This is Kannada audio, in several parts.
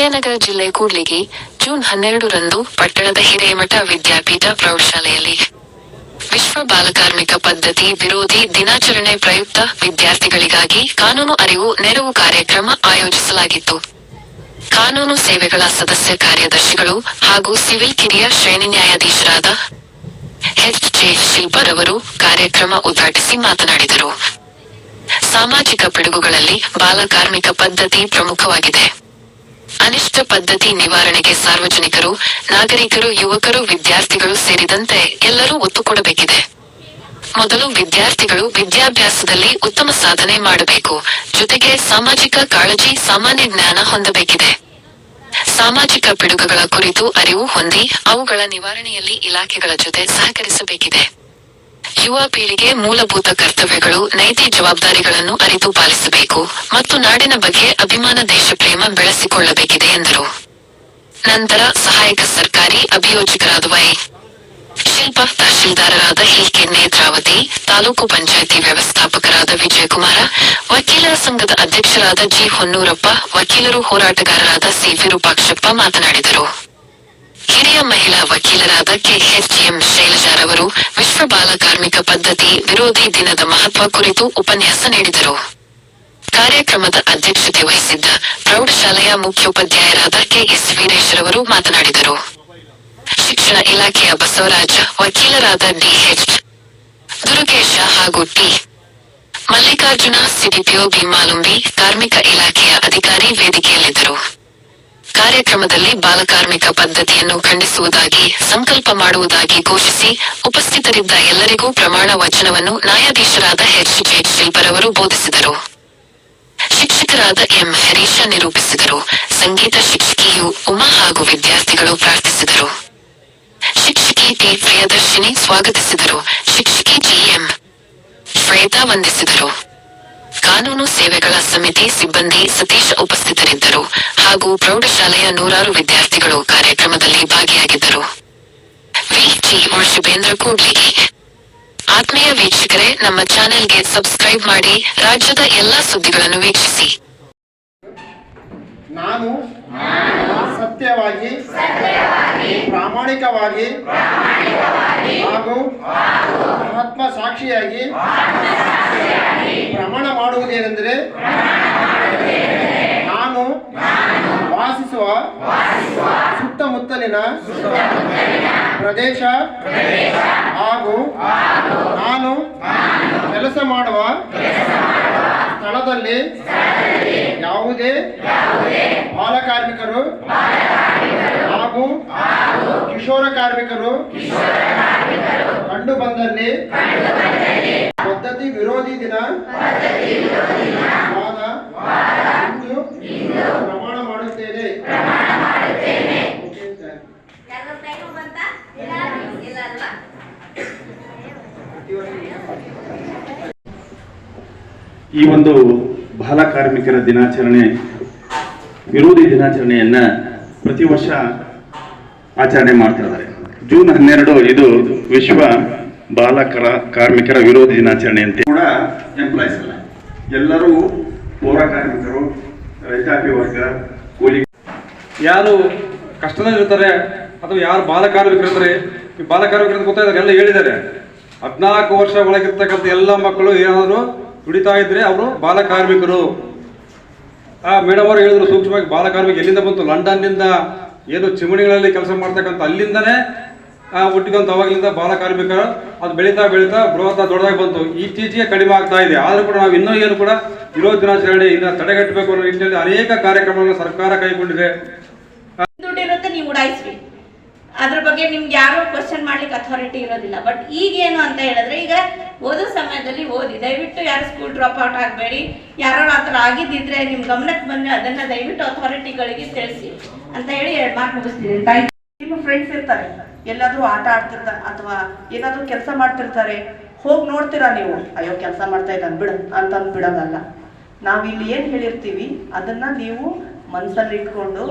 ವಿಜಯನಗರ ಜಿಲ್ಲೆ ಕೂಡ್ಲಿಗಿ ಜೂನ್ 12ರಂದು ಪಟ್ಟಣದ ಹಿರೇಮಠ ವಿದ್ಯಾಪೀಠ ಪ್ರೌಢಶಾಲೆಯಲ್ಲಿ ವಿಶ್ವ ಬಾಲಕಾರ್ಮಿಕ ಪದ್ಧತಿ ವಿರೋಧಿ ದಿನಾಚರಣೆ ಪ್ರಯುಕ್ತ ವಿದ್ಯಾರ್ಥಿಗಳಿಗಾಗಿ ಕಾನೂನು ಅರಿವು ನೆರವು ಕಾರ್ಯಕ್ರಮ ಆಯೋಜಿಸಲಾಗಿತ್ತು. ಕಾನೂನು ಸೇವೆಗಳ ಸದಸ್ಯ ಕಾರ್ಯದರ್ಶಿಗಳು ಹಾಗೂ ಸಿವಿಲ್ ಕಿರಿಯ ಶ್ರೇಣಿ ನ್ಯಾಯಾಧೀಶರಾದ ಎಚ್.ಜೆ. ಶಿಲ್ಪರವರು ಕಾರ್ಯಕ್ರಮ ಉದ್ಘಾಟಿಸಿ ಮಾತನಾಡಿದರು. ಸಾಮಾಜಿಕ ಪಿಡುಗುಗಳಲ್ಲಿ ಬಾಲಕಾರ್ಮಿಕ ಪದ್ಧತಿ ಪ್ರಮುಖವಾಗಿದೆ. ಅನಿಷ್ಟ ಪದ್ಧತಿ ನಿವಾರಣೆಗೆ ಸಾರ್ವಜನಿಕರು, ನಾಗರಿಕರು, ಯುವಕರು, ವಿದ್ಯಾರ್ಥಿಗಳು ಸೇರಿದಂತೆ ಎಲ್ಲರೂ ಒತ್ತು ಕೊಡಬೇಕಿದೆ. ಮೊದಲು ವಿದ್ಯಾರ್ಥಿಗಳು ವಿದ್ಯಾಭ್ಯಾಸದಲ್ಲಿ ಉತ್ತಮ ಸಾಧನೆ ಮಾಡಬೇಕು. ಜೊತೆಗೆ ಸಾಮಾಜಿಕ ಕಾಳಜಿ, ಸಾಮಾನ್ಯ ಜ್ಞಾನ ಹೊಂದಬೇಕಿದೆ. ಸಾಮಾಜಿಕ ಪಿಡುಗುಗಳ ಕುರಿತು ಅರಿವು ಹೊಂದಿ ಅವುಗಳ ನಿವಾರಣೆಯಲ್ಲಿ ಇಲಾಖೆಗಳ ಜೊತೆ ಸಹಕರಿಸಬೇಕಿದೆ. ಯುವ ಪೀಳಿಗೆ ಮೂಲಭೂತ ಕರ್ತವ್ಯಗಳು, ನೈತಿಕ ಜವಾಬ್ದಾರಿಗಳನ್ನು ಅರಿತು ಪಾಲಿಸಬೇಕು ಮತ್ತು ನಾಡಿನ ಬಗ್ಗೆ ಅಭಿಮಾನ, ದೇಶಪ್ರೇಮ ಬೆಳೆಸಿಕೊಳ್ಳಬೇಕಿದೆ ಎಂದರು. ನಂತರ ಸಹಾಯಕ ಸರ್ಕಾರಿ ಅಭಿಯೋಜಕರಾದ ವೈ. ಶಿಲ್ಪ, ತಹಶೀಲ್ದಾರರಾದ ಕೆ. ನೇತ್ರಾವತಿ, ತಾಲೂಕು ಪಂಚಾಯಿತಿ ವ್ಯವಸ್ಥಾಪಕರಾದ ವಿಜಯಕುಮಾರ, ವಕೀಲರ ಸಂಘದ ಅಧ್ಯಕ್ಷರಾದ ಜಿ. ಹೊನ್ನೂರಪ್ಪ, ವಕೀಲರು ಹೋರಾಟಗಾರರಾದ ಸಿ. ವಿರೂಪಾಕ್ಷಪ್ಪ ಮಾತನಾಡಿದರು. ಹಿರಿಯ ಮಹಿಳಾ ವಕೀಲರಾದ ಕೆ. ಎಂ. ಶೈಲಜಾರವರು ವಿಶ್ವ ಬಾಲಕಾರ್ಮಿಕ ಪದ್ಧತಿ ವಿರೋಧಿ ದಿನದ ಮಹತ್ವ ಕುರಿತು ಉಪನ್ಯಾಸ ನೀಡಿದರು. ಕಾರ್ಯಕ್ರಮದ ಅಧ್ಯಕ್ಷತೆ ವಹಿಸಿದ್ದ ಪ್ರೌಢಶಾಲೆಯ ಮುಖ್ಯೋಪಾಧ್ಯಾಯರಾದ ಕೆ. ಎಸ್. ವೀರೇಶ್ರವರು ಮಾತನಾಡಿದರು. ಶಿಕ್ಷಣ ಇಲಾಖೆಯ ಬಸವರಾಜ, ವಕೀಲರಾದ ಡಿ. ಎಚ್. ದುರುಗೇಶ ಹಾಗೂ T. Mallikarjuna, CDPO B. Malumbi, ಕಾರ್ಮಿಕ ಇಲಾಖೆಯ ಅಧಿಕಾರಿ ವೇದಿಕೆಯಲ್ಲಿದ್ದರು. ಕಾರ್ಯಕ್ರಮದಲ್ಲಿ ಬಾಲಕಾರ್ಮಿಕ ಪದ್ಧತಿಯನ್ನು ಖಂಡಿಸುವುದಾಗಿ ಸಂಕಲ್ಪ ಮಾಡುವುದಾಗಿ ಘೋಷಿಸಿ ಉಪಸ್ಥಿತರಿದ್ದ ಎಲ್ಲರಿಗೂ ಪ್ರಮಾಣ ವಚನವನ್ನು ನ್ಯಾಯಾಧೀಶರಾದ ಎಚ್.ಜೆ. ಶಿಲ್ಪರವರು ಬೋಧಿಸಿದರು. ಶಿಕ್ಷಕರಾದ ಎಂ. ಹರೀಶ ನಿರೂಪಿಸಿದರು. ಸಂಗೀತ ಶಿಕ್ಷಕಿಯು ಉಮಾ ಹಾಗೂ ವಿದ್ಯಾರ್ಥಿಗಳು ಪ್ರಾರ್ಥಿಸಿದರು. ಶಿಕ್ಷಕಿ ಟಿ. ಪ್ರಿಯದರ್ಶಿನಿ ಸ್ವಾಗತಿಸಿದರು. ಶಿಕ್ಷಕಿ ಜಿ. ಎಂ. ಶ್ವೇತಾ ವಂದಿಸಿದರು. ಕಾನೂನು ಸೇವೆಗಳ ಸಮಿತಿ ಸಿಬ್ಬಂದಿ ಸತೀಶ್ ಉಪಸ್ಥಿತರಿದ್ದರು ಹಾಗೂ ಪ್ರೌಢಶಾಲೆಯ ನೂರಾರು ವಿದ್ಯಾರ್ಥಿಗಳು ಕಾರ್ಯಕ್ರಮದಲ್ಲಿ ಭಾಗಿಯಾಗಿದ್ದರು. ವಿ. ಜಿ. ಶುಭೇಂದ್ರ ಕೂಡ್ಲಿಗಿ. ಆತ್ಮೀಯ ವೀಕ್ಷಕರೇ, ನಮ್ಮ ಚಾನೆಲ್ಗೆ ಸಬ್ಸ್ಕ್ರೈಬ್ ಮಾಡಿ. ರಾಜ್ಯದ ಎಲ್ಲಾ ಸುದ್ದಿಗಳನ್ನು ವೀಕ್ಷಿಸಿ. ನಾನು ಸತ್ಯವಾಗಿ, ಪ್ರಾಮಾಣಿಕವಾಗಿ ಹಾಗೂ ಆತ್ಮಸಾಕ್ಷಿಯಾಗಿ ಪ್ರಮಾಣ ಮಾಡುವುದೇನೆಂದರೆ, ನಾನು ವಾಸಿಸುವ ಸುತ್ತಮುತ್ತಲಿನ ಪ್ರದೇಶ ಹಾಗೂ ನಾನು ಕೆಲಸ ಮಾಡುವ ಸ್ಥಳದಲ್ಲಿ ಯಾವುದೇ ಬಾಲಕಾರ್ಮಿಕರು ಹಾಗೂ ಕಿಶೋರ ಕಾರ್ಮಿಕರು ಕಂಡು ಬಂದಲ್ಲಿ ಪದ್ಧತಿ ವಿರೋಧಿ ದಿನ ಇಂದು ಪ್ರಮಾಣ ಮಾಡುತ್ತೇನೆ. ಈ ಒಂದು ಬಾಲಕಾರ್ಮಿಕರ ದಿನಾಚರಣೆ ವಿರೋಧಿ ದಿನಾಚರಣೆಯನ್ನ ಪ್ರತಿ ವರ್ಷ ಆಚರಣೆ ಮಾಡ್ತಾ ಇದ್ದಾರೆ. ಜೂನ್ 12 ಇದು ವಿಶ್ವ ಕಾರ್ಮಿಕರ ವಿರೋಧಿ ದಿನಾಚರಣೆ ಅಂತ ಕೂಡ ಎಂಪ್ಲಾಯ್ಸ್ ಅಲ್ಲ, ಎಲ್ಲರೂ ಪೌರ ಕಾರ್ಮಿಕರು, ರೈತಾಪಿ ವರ್ಗ, ಕೂಲಿ, ಯಾರು ಕಷ್ಟದಲ್ಲಿರ್ತಾರೆ ಅಥವಾ ಯಾರು ಬಾಲಕಾರ್ಮಿಕರಿರ್ತಾರೆ. ಈ ಬಾಲಕಾರ್ಮಿಕರು ಗೊತ್ತಾಯಿದ್ದಾರೆ, ಎಲ್ಲ ಹೇಳಿದ್ದಾರೆ. 14 ವರ್ಷ ಒಳಗಿರ್ತಕ್ಕಂಥ ಎಲ್ಲ ಮಕ್ಕಳು ಏನಾದರೂ ದುಡಿತಾ ಇದ್ರೆ ಅವರು ಬಾಲಕಾರ್ಮಿಕರು. ಮೇಡಮ್ ಅವರು ಹೇಳಿದ್ರು ಸೂಕ್ಷ್ಮವಾಗಿ, ಬಾಲಕಾರ್ಮಿಕ ಎಲ್ಲಿಂದ ಬಂತು? ಲಂಡನ್ನಿಂದ, ಏನು ಚಿಮಣಿಗಳಲ್ಲಿ ಕೆಲಸ ಮಾಡ್ತಕ್ಕಂಥ ಅಲ್ಲಿಂದನೇ ಹುಟ್ಟಿದಂತ ಅವಾಗಲಿಂದ ಬಾಲಕಾರ್ಮಿಕ ಅದು ಬೆಳೀತಾ ಬೆಳೀತಾ ಬೃಹತ್ ದೊಡ್ಡದಾಗಿ ಬಂತು. ಇತ್ತೀಚೆಗೆ ಕಡಿಮೆ ಆಗ್ತಾ ಇದೆ. ಆದರೂ ಕೂಡ ನಾವು ಇನ್ನೂ ಏನು ಕೂಡ ವಿರೋಧ ದಿನಾಚರಣೆ ಇದನ್ನ ತಡೆಗಟ್ಟಬೇಕು ಅನ್ನೋ ನಿಟ್ಟಿನಲ್ಲಿ ಅನೇಕ ಕಾರ್ಯಕ್ರಮಗಳನ್ನು ಸರ್ಕಾರ ಕೈಗೊಂಡಿದೆ. ದುಡ್ಡಿರುತ್ತೆ, ನೀವು ಉಡಾಯಿಸ್ರಿ, ಅದ್ರ ಬಗ್ಗೆ ನಿಮ್ಗೆ ಯಾರು ಕ್ವಶನ್ ಮಾಡ್ಲಿಕ್ಕೆ ಅಥಾರಿಟಿ ಇರೋದಿಲ್ಲ. ಬಟ್ ಈಗೇನು ಅಂತ ಹೇಳಿದ್ರೆ, ಈಗ ಓದೋ ಸಮಯದಲ್ಲಿ ಓದಿ, ದಯವಿಟ್ಟು ಯಾರು ಸ್ಕೂಲ್ ಡ್ರಾಪ್ ಔಟ್ ಆಗಬೇಡಿ. ಯಾರು ಆ ಥರ ಆಗಿದ್ದಿದ್ರೆ ನಿಮ್ಮ ಗಮನಕ್ಕೆ ಬಂದರೆ ಅದನ್ನ ದಯವಿಟ್ಟು ಅಥಾರಿಟಿಗಳಿಗೆ ತಿಳಿಸಿ ಅಂತ ಹೇಳಿ 2 ಮಾತು ಮುಗಿಸ್ತೀನಿ. ನಿಮ್ಮ ಫ್ರೆಂಡ್ಸ್ ಇರ್ತಾರೆ, ಎಲ್ಲಾದ್ರೂ ಆಟ ಆಡ್ತಿರ್ತಾರೆ ಅಥವಾ ಏನಾದ್ರೂ ಕೆಲಸ ಮಾಡ್ತಿರ್ತಾರೆ, ಹೋಗಿ ನೋಡ್ತೀರಾ ನೀವು, ಅಯ್ಯೋ ಕೆಲಸ ಮಾಡ್ತಾ ಇದ್ದಾನೆ ಬಿಡು ಅಂತಂದು ಬಿಡೋದಲ್ಲ. ನಾವು ಇಲ್ಲಿ ಏನು ಹೇಳಿರ್ತೀವಿ ಅದನ್ನ ನೀವು ಮನಸ್ಸಲ್ಲಿ ಇಟ್ಕೊಂಡು,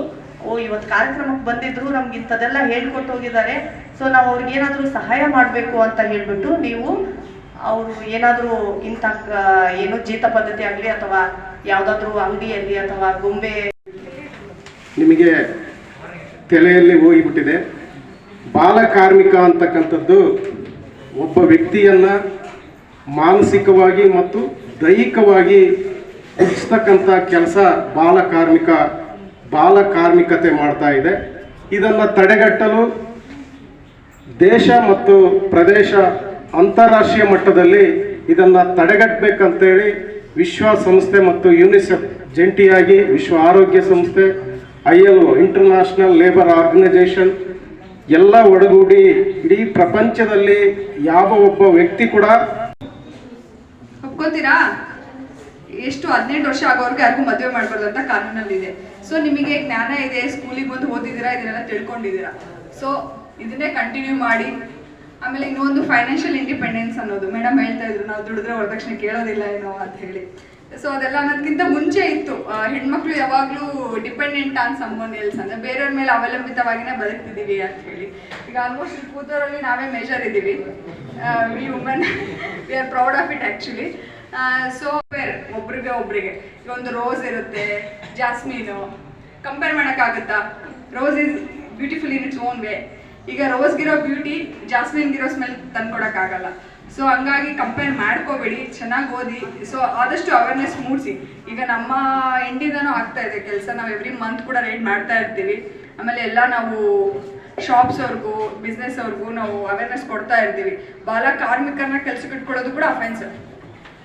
ಇವತ್ತು ಕಾರ್ಯಕ್ರಮಕ್ಕೆ ಬಂದಿದ್ರು, ನಮ್ಗೆ ಇಂಥದ್ದೆಲ್ಲ ಹೇಳ್ಕೊಟ್ಟು ಹೋಗಿದ್ದಾರೆ, ಸೊ ನಾವು ಅವ್ರಿಗೆ ಏನಾದರೂ ಸಹಾಯ ಮಾಡಬೇಕು ಅಂತ ಹೇಳ್ಬಿಟ್ಟು ನೀವು ಅವರು ಏನಾದರೂ ಇಂಥ ಏನು ಜೀತ ಪದ್ಧತಿ ಆಗಲಿ ಅಥವಾ ಯಾವುದಾದ್ರೂ ಅಂಗಡಿಯಲ್ಲಿ ಅಥವಾ ಗೊಂಬೆ ನಿಮಗೆ ತಲೆಯಲ್ಲಿ ಹೋಗಿಬಿಟ್ಟಿದೆ. ಬಾಲ ಕಾರ್ಮಿಕ ಅಂತಕ್ಕಂಥದ್ದು ಒಬ್ಬ ವ್ಯಕ್ತಿಯನ್ನು ಮಾನಸಿಕವಾಗಿ ಮತ್ತು ದೈಹಿಕವಾಗಿ ಕುಗ್ಸ್ತಕ್ಕಂಥ ಕೆಲಸ ಬಾಲ ಕಾರ್ಮಿಕತೆ ಮಾಡ್ತಾ ಇದೆ. ಇದನ್ನು ತಡೆಗಟ್ಟಲು ದೇಶ ಮತ್ತು ಪ್ರದೇಶ ಅಂತಾರಾಷ್ಟ್ರೀಯ ಮಟ್ಟದಲ್ಲಿ ಇದನ್ನು ತಡೆಗಟ್ಟಬೇಕಂತೇಳಿ ವಿಶ್ವಸಂಸ್ಥೆ ಮತ್ತು ಯುನಿಸೆಫ್ ಜಂಟಿಯಾಗಿ ವಿಶ್ವ ಆರೋಗ್ಯ ಸಂಸ್ಥೆ, ILO ಇಂಟರ್ನ್ಯಾಷನಲ್ ಲೇಬರ್ ಆರ್ಗನೈಜೇಷನ್ ಎಲ್ಲ ಒಡಗೂಡಿ ಇಡೀ ಪ್ರಪಂಚದಲ್ಲಿ ಯಾವ ಒಬ್ಬ ವ್ಯಕ್ತಿ ಕೂಡ ಒಪ್ಕೋತೀರಾ? ಎಷ್ಟು 18 ವರ್ಷ ಆಗೋರ್ಗೆ ಯಾರಿಗೂ ಮದುವೆ ಮಾಡಬಾರ್ದು ಅಂತ ಕಾನೂನಲ್ಲಿದೆ. ಸೊ ನಿಮಗೆ ಜ್ಞಾನ ಇದೆ, ಸ್ಕೂಲಿಗೆ ಬಂದು ಓದಿದ್ದೀರಾ, ಇದನ್ನೆಲ್ಲ ತಿಳ್ಕೊಂಡಿದ್ದೀರಾ. ಸೊ ಇದನ್ನೇ ಕಂಟಿನ್ಯೂ ಮಾಡಿ. ಆಮೇಲೆ ಇನ್ನೊಂದು ಫೈನಾನ್ಷಿಯಲ್ ಇಂಡಿಪೆಂಡೆನ್ಸ್ ಅನ್ನೋದು ಮೇಡಮ್ ಹೇಳ್ತಾ ಇದ್ರು, ನಾವು ದುಡಿದ್ರೆ ವರದಕ್ಷಿಣೆ ಕೇಳೋದಿಲ್ಲ ಏನೋ ಅಂತ ಹೇಳಿ. ಸೊ ಅದೆಲ್ಲ ಅನ್ನೋದಕ್ಕಿಂತ ಮುಂಚೆ ಇತ್ತು. ಹೆಣ್ಮಕ್ಳು ಯಾವಾಗಲೂ ಡಿಪೆಂಡೆಂಟ್ ಆನ್ ಸಮ್ವನ್ ಎಲ್ಸ್ ಅಂದರೆ ಬೇರೆಯವ್ರ ಮೇಲೆ ಅವಲಂಬಿತವಾಗಿನೇ ಬದುಕ್ತಿದ್ದೀವಿ ಅಂತ ಹೇಳಿ. ಈಗ ಆಲ್ಮೋಸ್ಟ್ ಕೂತೋರಲ್ಲಿ ನಾವೇ ಮೆಜರ್ ಇದ್ದೀವಿ. We women we are proud of it actually. So ಒಬ್ರಿಗೆ ಈಗ ಒಂದು ರೋಸ್ ಇರುತ್ತೆ, ಜಾಸ್ಮೀನು, ಕಂಪೇರ್ ಮಾಡೋಕ್ಕಾಗುತ್ತಾ? Rose is beautiful in its own way. ಈಗ ರೋಸ್ಗಿರೋ ಬ್ಯೂಟಿ ಜಾಸ್ಮಿನ್ಗಿರೋ ಸ್ಮೆಲ್ ತಂದ್ಕೊಡೋಕ್ಕಾಗಲ್ಲ. ಸೊ ಹಂಗಾಗಿ ಕಂಪೇರ್ ಮಾಡ್ಕೋಬೇಡಿ, ಚೆನ್ನಾಗಿ ಓದಿ. ಸೊ ಆದಷ್ಟು ಅವೇರ್ನೆಸ್ ಮೂಡಿಸಿ. ಈಗ ನಮ್ಮ ಎಂಡಿಂದನೂ ಆಗ್ತಾ ಇದೆ ಕೆಲಸ. ನಾವು ಎವ್ರಿ ಮಂತ್ ಕೂಡ ರೇಟ್ ಮಾಡ್ತಾ ಇರ್ತೀವಿ. ಆಮೇಲೆ ಎಲ್ಲ ನಾವು ಶಾಪ್ಸ್ ಅವ್ರಿಗೂ ಬಿಸ್ನೆಸ್ ಅವ್ರಿಗೂ ನಾವು ಅವೇರ್ನೆಸ್ ಕೊಡ್ತಾ ಇರ್ತೀವಿ. ಬಾಲ ಕಾರ್ಮಿಕರನ್ನ ಕೆಲ್ಸಕ್ಕೆ ಇಟ್ಕೊಳ್ಳೋದು ಕೂಡ ಅಫೆನ್ಸ್.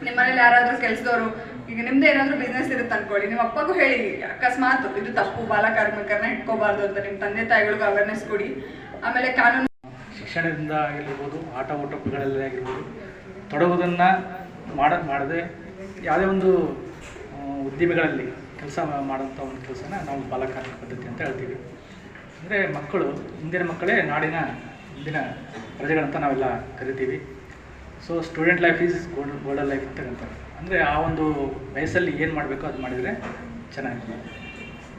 ನಿಮ್ಮ ಮನೇಲಿ ಯಾರಾದರೂ ಕೆಲಸದವರು, ಈಗ ನಿಮ್ದೇ ಏನಾದರೂ ಬಿಸ್ನೆಸ್ ಇರುತ್ತೆ ಅನ್ಕೊಳ್ಳಿ, ನಿಮ್ಮ ಅಪ್ಪಗೂ ಹೇಳಿ ಅಕಸ್ಮಾತ್ ಇದು ತಪ್ಪು, ಬಾಲ ಕಾರ್ಮಿಕರನ್ನ ಇಟ್ಕೋಬಾರ್ದು ಅಂತ ನಿಮ್ಮ ತಂದೆ ತಾಯಿಗಳಿಗೂ ಅವೇರ್ನೆಸ್ ಕೊಡಿ. ಆಮೇಲೆ ಕಾನೂನು ಶಿಕ್ಷಣದಿಂದ ಆಗಿರ್ಬೋದು, ಆಟ ಓಟಗಳಲ್ಲಿ ಆಗಿರ್ಬೋದು, ತೊಡಗುವುದನ್ನು ಮಾಡದೆ ಯಾವುದೇ ಒಂದು ಉದ್ಯಮಿಗಳಲ್ಲಿ ಕೆಲಸ ಮಾಡೋಂಥ ಒಂದು ಕೆಲಸನ ನಾವು ಬಾಲಕಾರ್ಮಿಕ ಪದ್ಧತಿ ಅಂತ ಹೇಳ್ತೀವಿ. ಅಂದರೆ ಮಕ್ಕಳು, ಇಂದಿನ ಮಕ್ಕಳೇ ನಾಡಿನ ಇಂದಿನ ಪ್ರಜೆಗಳಂತ ನಾವೆಲ್ಲ ಕರಿತೀವಿ. So student life is golden life ಅಂತ ಹೇಳ್ತಾರೆ. ಅಂದರೆ ಆ ಒಂದು ವಯಸ್ಸಲ್ಲಿ ಏನು ಮಾಡಬೇಕೋ ಅದು ಮಾಡಿದರೆ ಚೆನ್ನಾಗಿದೆ.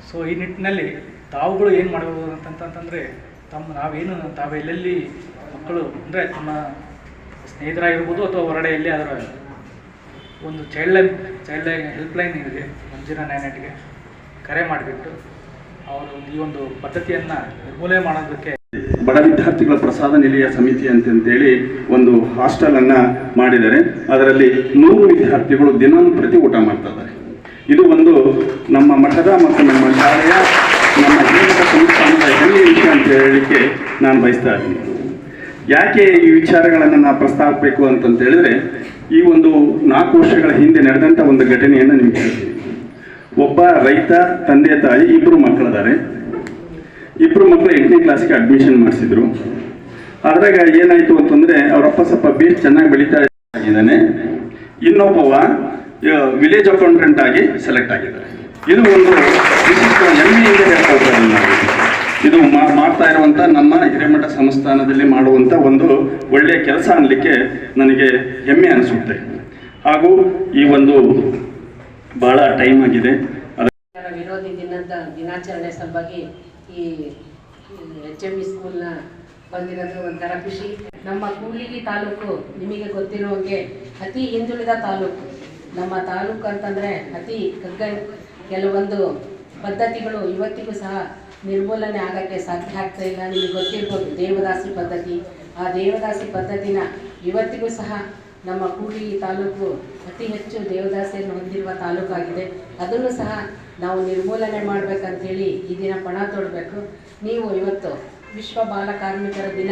ಸೊ ಈ ನಿಟ್ಟಿನಲ್ಲಿ ತಾವುಗಳು ಏನು ಮಾಡಬಹುದು ಅಂತಂತಂದರೆ ತಾವೆಲ್ಲೆಲ್ಲಿ ಮಕ್ಕಳು ಅಂದರೆ ತಮ್ಮ ಸ್ನೇಹಿತರಾಗಿರ್ಬೋದು ಅಥವಾ ಹೊರಗಡೆ ಎಲ್ಲಿ ಅದರ ಒಂದು ಚೈಲ್ಡ್ ಲೈನ್ ಹೆಲ್ಪ್ಲೈನ್ ಇದೆ 1098ಗೆ ಕರೆ ಮಾಡಿಬಿಟ್ಟು ಅವರು ಈ ಒಂದು ಪದ್ಧತಿಯನ್ನು ನಿರ್ಮೂಲನೆ ಮಾಡೋದಕ್ಕೆ ಬಡ ವಿದ್ಯಾರ್ಥಿಗಳ ಪ್ರಸಾದ ನಿಲಯ ಸಮಿತಿ ಅಂತೇಳಿ ಒಂದು ಹಾಸ್ಟೆಲನ್ನು ಮಾಡಿದ್ದಾರೆ. ಅದರಲ್ಲಿ 100 ವಿದ್ಯಾರ್ಥಿಗಳು ದಿನಂಪ್ರತಿ ಊಟ ಮಾಡ್ತಾ ಇದ್ದಾರೆ. ಇದು ಒಂದು ನಮ್ಮ ಮಠದ ಮತ್ತು ನಮ್ಮ ಶಾಲೆಯ, ನಮ್ಮ ಹಿರಿಯ ಸಂಸ್ಥಾನದ ಹೆಮ್ಮೆಯ ವಿಷಯ ಅಂತ ಹೇಳಲಿಕ್ಕೆ ನಾನು ಬಯಸ್ತಾ ಇದ್ದೀನಿ. ಯಾಕೆ ಈ ವಿಚಾರಗಳನ್ನು ನಾನು ಪ್ರಸ್ತಾಪಿಸಬೇಕು ಅಂತಂತ ಹೇಳಿದ್ರೆ, ಈ ಒಂದು 4 ವರ್ಷಗಳ ಹಿಂದೆ ನಡೆದಂಥ ಒಂದು ಘಟನೆಯನ್ನು ನಿಮ್ಗೆ ಹೇಳ್ತೀನಿ. ಒಬ್ಬ ರೈತ ತಂದೆ ತಾಯಿ 2 ಮಕ್ಕಳಿದ್ದಾರೆ. 2 ಮಕ್ಕಳು 8ನೇ ಕ್ಲಾಸ್ಗೆ ಅಡ್ಮಿಷನ್ ಮಾಡಿಸಿದ್ರು. ಅದ್ರಾಗ ಏನಾಯಿತು ಅಂತಂದರೆ ಅವರಪ್ಪ ಸ್ವಲ್ಪ ಬೇಸ್ ಚೆನ್ನಾಗಿ ಬೆಳೀತಾ ಇದ್ದಾನೆ. ಇನ್ನೊಬ್ಬವ ವಿಲೇಜ್ ಅಕೌಂಟೆಂಟ್ ಆಗಿ ಸೆಲೆಕ್ಟ್ ಆಗಿದ್ದಾರೆ. ಇದು ಒಂದು ವಿಶಿಷ್ಟ ಹೆಮ್ಮೆಯಿಂದ ಹೇಳ್ತಾ ಇದು ಮಾಡ್ತಾ ಇರುವಂಥ ನಮ್ಮ ಹಿರೇಮಠ ಸಂಸ್ಥಾನದಲ್ಲಿ ಮಾಡುವಂಥ ಒಂದು ಒಳ್ಳೆಯ ಕೆಲಸ ಅನ್ನಲಿಕ್ಕೆ ನನಗೆ ಹೆಮ್ಮೆ ಅನಿಸುತ್ತೆ. ಹಾಗೂ ಈ ಒಂದು ಭಾಳ ಟೈಮ್ ಆಗಿದೆ. ವಿರೋಧಿ ದಿನಾಚರಣೆ ಸಲುವಾಗಿ ಈ HME ಸ್ಕೂಲ್ನ ಬಂದಿರೋದು ಒಂಥರ ಖುಷಿ. ನಮ್ಮ ಕೂಡ್ಲಿಗಿ ತಾಲೂಕು ನಿಮಗೆ ಗೊತ್ತಿರುವಂಗೆ ಅತಿ ಹಿಂದುಳಿದ ತಾಲೂಕು. ನಮ್ಮ ತಾಲೂಕು ಅಂತಂದರೆ ಅತಿ ಕೆಲವೊಂದು ಪದ್ಧತಿಗಳು ಇವತ್ತಿಗೂ ಸಹ ನಿರ್ಮೂಲನೆ ಆಗೋಕ್ಕೆ ಸಾಧ್ಯ ಆಗ್ತಾ ಇಲ್ಲ. ನಿಮಗೆ ಗೊತ್ತಿರ್ಬೋದು ದೇವದಾಸಿ ಪದ್ಧತಿ. ಆ ದೇವದಾಸಿ ಪದ್ಧತಿನ ಇವತ್ತಿಗೂ ಸಹ ನಮ್ಮ ಕೂಡ್ಲಿಗಿ ತಾಲೂಕು ಅತಿ ಹೆಚ್ಚು ದೇವದಾಸಿಯನ್ನು ಹೊಂದಿರುವ ತಾಲೂಕಾಗಿದೆ. ಅದನ್ನು ಸಹ ನಾವು ನಿರ್ಮೂಲನೆ ಮಾಡಬೇಕಂತೇಳಿ ಈ ದಿನ ಪಣ ತೊಡಬೇಕು. ನೀವು ಇವತ್ತು ವಿಶ್ವ ಬಾಲ ಕಾರ್ಮಿಕರ ದಿನ,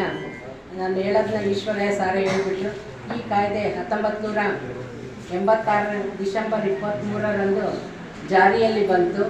ನಾನು ಹೇಳೋದನ್ನ ಈಶ್ವರಯ್ಯ ಸಾರೇ ಹೇಳಿಬಿಟ್ರು. ಈ ಕಾಯ್ದೆ 1986 ಡಿಸೆಂಬರ್ 23ರಂದು ಜಾರಿಯಲ್ಲಿ ಬಂತು.